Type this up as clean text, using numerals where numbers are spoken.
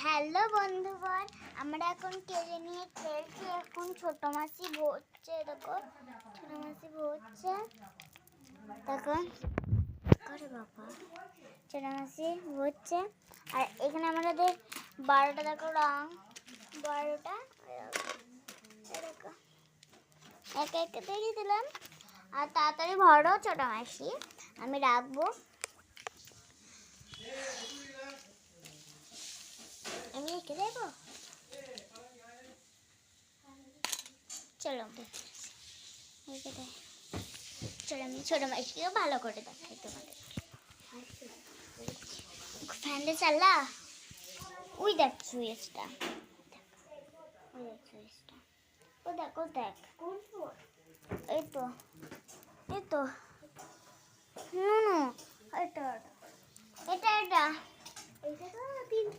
Hello বন্ধুগণ, আমরা এখন কেড়ে নিয়ে খেলছি। এখন ছোট মাসি ভরছে, দেখো ছোট মাসি ভরছে, দেখো করে বাবা ছোট মাসি ভরছে। আর এখানে আমাদের 12টা দেখো রং, 12টা দেখো একে একে দিয়ে দিলাম। আর তাড়াতাড়ি ভরো ছোট মাসি, আমি রাখবো। আমি রেখে দেবো, চলো রেখে দে। চলো আমি ছোটো মাছকেও ভালো করে দেখাই তোমাদের। ফ্যানটা চালা, ওই দেখ সুইচটা, ওই দেখ সুইচটা, ও দেখ ও দেখ, এই তো এই তো এটা এটা এটা এটা